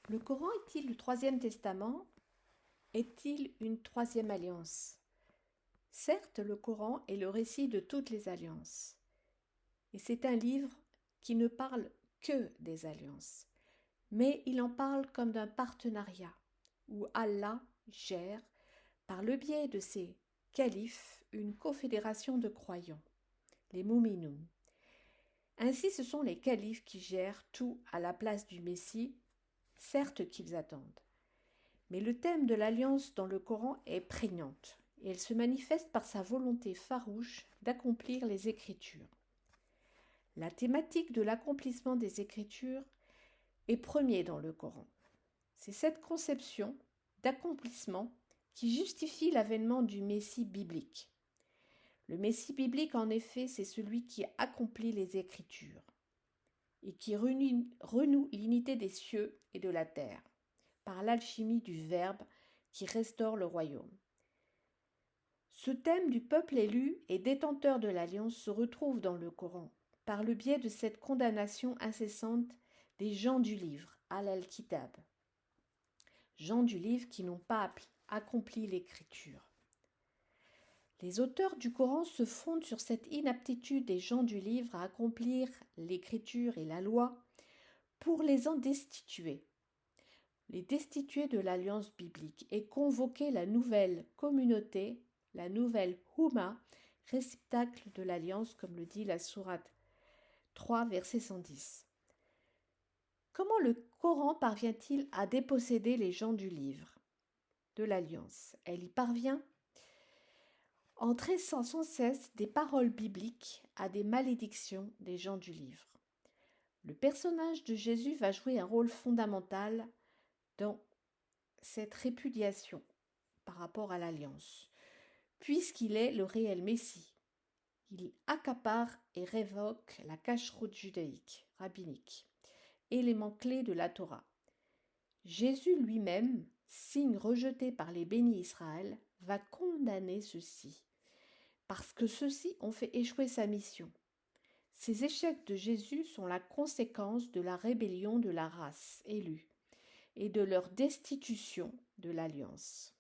Le Coran est-il le troisième testament? Est-il une troisième alliance? Certes, le Coran est le récit de toutes les alliances. Et c'est un livre qui ne parle que des alliances. Mais il en parle comme d'un partenariat où Allah gère, par le biais de ses califes, une confédération de croyants, les Mouminoun. Ainsi, ce sont les califes qui gèrent tout à la place du Messie, certes qu'ils attendent. Mais le thème de l'alliance dans le Coran est prégnante et elle se manifeste par sa volonté farouche d'accomplir les Écritures. La thématique de l'accomplissement des Écritures est premier dans le Coran. C'est cette conception d'accomplissement qui justifie l'avènement du Messie biblique. Le Messie biblique, en effet, c'est celui qui accomplit les Écritures et qui renoue l'unité des cieux et de la terre par l'alchimie du Verbe qui restaure le royaume. Ce thème du peuple élu et détenteur de l'alliance se retrouve dans le Coran, par le biais de cette condamnation incessante des gens du livre, al-Kitab. Gens du livre qui n'ont pas accompli l'écriture. Les auteurs du Coran se fondent sur cette inaptitude des gens du livre à accomplir l'écriture et la loi pour les en destituer. Les destituer de l'alliance biblique et convoquer la nouvelle communauté, la nouvelle Houma, réceptacle de l'alliance, comme le dit la sourate 3, verset 110. Comment le Coran parvient-il à déposséder les gens du livre, de l'alliance? Elle y parvient en tressant sans cesse des paroles bibliques à des malédictions des gens du livre. Le personnage de Jésus va jouer un rôle fondamental dans cette répudiation par rapport à l'alliance, puisqu'il est le réel Messie. Il accapare et révoque la cacheroute judaïque, rabbinique, élément clé de la Torah. Jésus lui-même, signe rejeté par les bénis Israël, va condamner ceux-ci, parce que ceux-ci ont fait échouer sa mission. Ces échecs de Jésus sont la conséquence de la rébellion de la race élue et de leur destitution de l'alliance.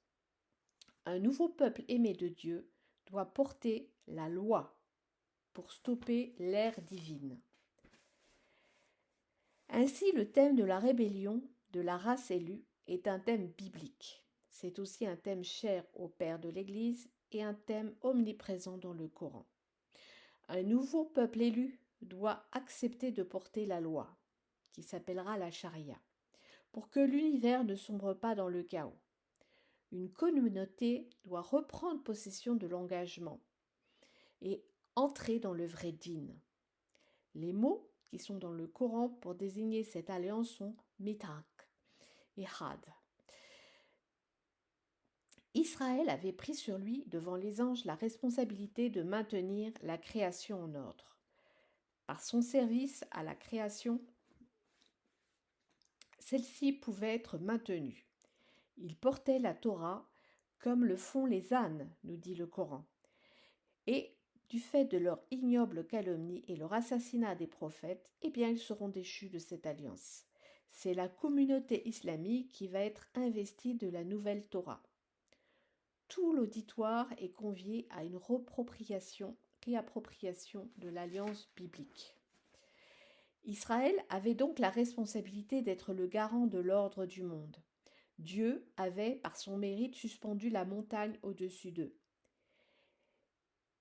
Un nouveau peuple aimé de Dieu doit porter la loi pour stopper l'ère divine. Ainsi, le thème de la rébellion de la race élue est un thème biblique. C'est aussi un thème cher au Père de l'Église et un thème omniprésent dans le Coran. Un nouveau peuple élu doit accepter de porter la loi, qui s'appellera la charia, pour que l'univers ne sombre pas dans le chaos. Une communauté doit reprendre possession de l'engagement et entrer dans le vrai dîn. Les mots qui sont dans le Coran pour désigner cette alliance sont mitak et had. Israël avait pris sur lui, devant les anges, la responsabilité de maintenir la création en ordre. Par son service à la création, celle-ci pouvait être maintenue. Il portait la Torah comme le font les ânes, nous dit le Coran. Et du fait de leur ignoble calomnie et leur assassinat des prophètes, eh bien ils seront déchus de cette alliance. C'est la communauté islamique qui va être investie de la nouvelle Torah. Tout l'auditoire est convié à une réappropriation de l'alliance biblique. Israël avait donc la responsabilité d'être le garant de l'ordre du monde. Dieu avait, par son mérite, suspendu la montagne au-dessus d'eux.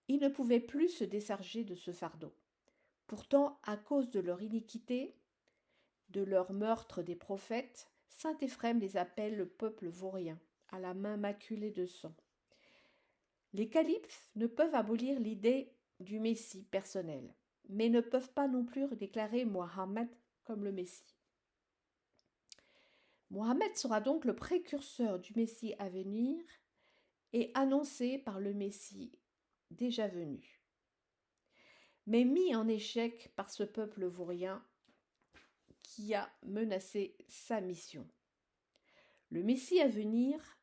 Ils ne pouvaient plus se décharger de ce fardeau. Pourtant, à cause de leur iniquité, de leur meurtre des prophètes, saint Éphrem les appelle le peuple vaurien, à la main maculée de sang. Les califes ne peuvent abolir l'idée du Messie personnel, mais ne peuvent pas non plus déclarer Mohammed comme le Messie. Mohammed sera donc le précurseur du Messie à venir et annoncé par le Messie déjà venu, mais mis en échec par ce peuple vaurien qui a menacé sa mission. Le Messie à venir,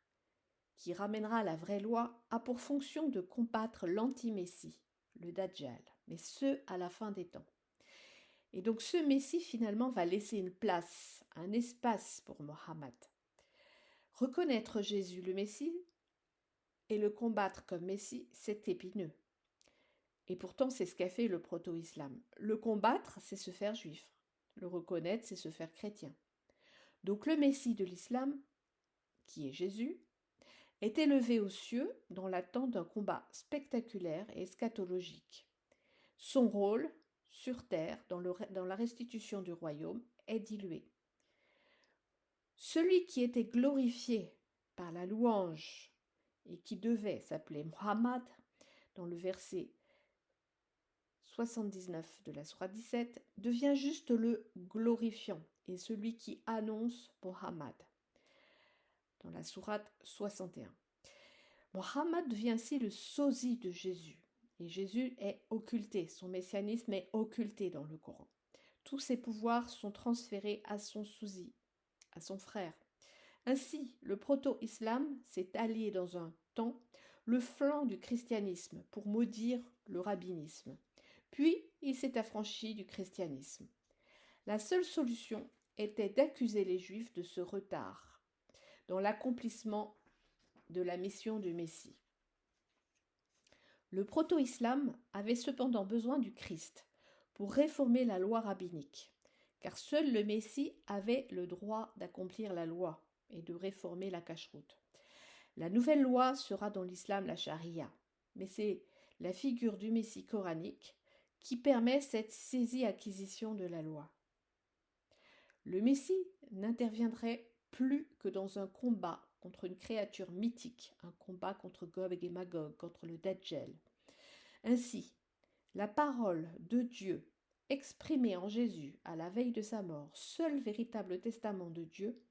qui ramènera la vraie loi, a pour fonction de combattre l'anti-Messie, le Dajjal, mais ce à la fin des temps. Et donc ce Messie finalement va laisser une place, un espace pour Mohammed. Reconnaître Jésus le Messie et le combattre comme Messie, c'est épineux. Et pourtant, c'est ce qu'a fait le proto-islam. Le combattre, c'est se faire juif. Le reconnaître, c'est se faire chrétien. Donc le Messie de l'islam, qui est Jésus, est élevé aux cieux dans l'attente d'un combat spectaculaire et eschatologique. Son rôle, sur terre, dans la restitution du royaume, est dilué. Celui qui était glorifié par la louange et qui devait s'appeler Muhammad, dans le verset 79 de la sourate 17, devient juste le glorifiant et celui qui annonce Muhammad, dans la sourate 61. Muhammad devient ainsi le sosie de Jésus, et Jésus est occulté, son messianisme est occulté dans le Coran. Tous ses pouvoirs sont transférés à son sosie, à son frère. Ainsi, le proto-islam s'est allié dans un temps le flanc du christianisme pour maudire le rabbinisme. Puis, il s'est affranchi du christianisme. La seule solution était d'accuser les Juifs de ce retard dans l'accomplissement de la mission du Messie. Le proto-islam avait cependant besoin du Christ pour réformer la loi rabbinique, car seul le Messie avait le droit d'accomplir la loi et de réformer la cacheroute. La nouvelle loi sera dans l'islam la charia, mais c'est la figure du Messie coranique qui permet cette saisie-acquisition de la loi. Le Messie n'interviendrait plus que dans un combat contre une créature mythique, un combat contre Gog et Magog, contre le Dajjal. Ainsi, la parole de Dieu, exprimée en Jésus à la veille de sa mort, seul véritable testament de Dieu,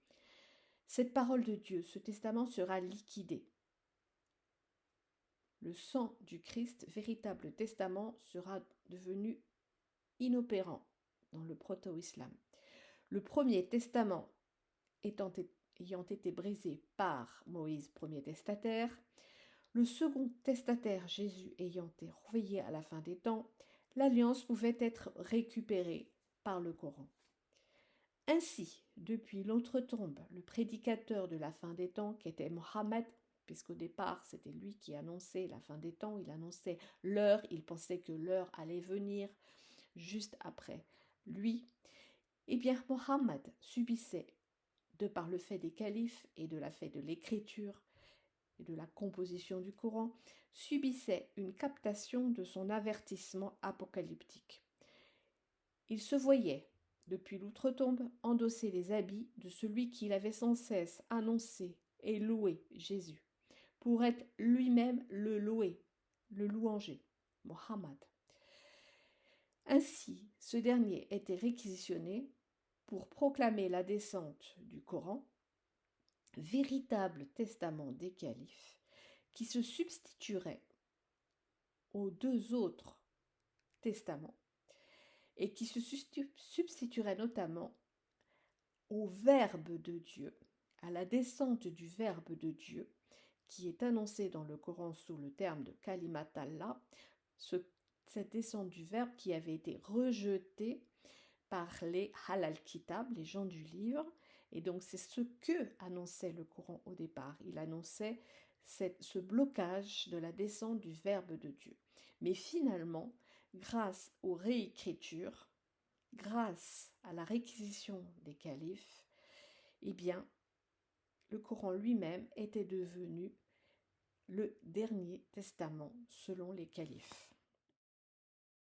cette parole de Dieu, ce testament sera liquidé. Le sang du Christ, véritable testament, sera devenu inopérant dans le proto-islam. Le premier testament ayant été brisé par Moïse, premier testataire, le second testataire, Jésus, ayant été renvoyé à la fin des temps, l'alliance pouvait être récupérée par le Coran. Ainsi, depuis l'outre-tombe, le prédicateur de la fin des temps, qui était Mohammed, puisqu'au départ c'était lui qui annonçait la fin des temps, il annonçait l'heure, il pensait que l'heure allait venir juste après lui, eh bien Mohammed subissait, de par le fait des califes et de la fait de l'écriture et de la composition du Coran, subissait une captation de son avertissement apocalyptique. Il se voyait, depuis l'outre-tombe, endosser les habits de celui qu'il avait sans cesse annoncé et loué, Jésus, pour être lui-même le loué, le louanger, Mohammed. Ainsi, ce dernier était réquisitionné pour proclamer la descente du Coran, véritable testament des califes, qui se substituerait aux deux autres testaments et qui se substituerait notamment au Verbe de Dieu, à la descente du Verbe de Dieu, qui est annoncé dans le Coran sous le terme de Kalimat Allah, cette descente du Verbe qui avait été rejetée par les Halal Kitab, les gens du livre, et donc c'est ce que annonçait le Coran au départ. Il annonçait ce blocage de la descente du Verbe de Dieu. Mais finalement, grâce aux réécritures, grâce à la réquisition des califes, eh bien, le Coran lui-même était devenu le dernier testament selon les califes.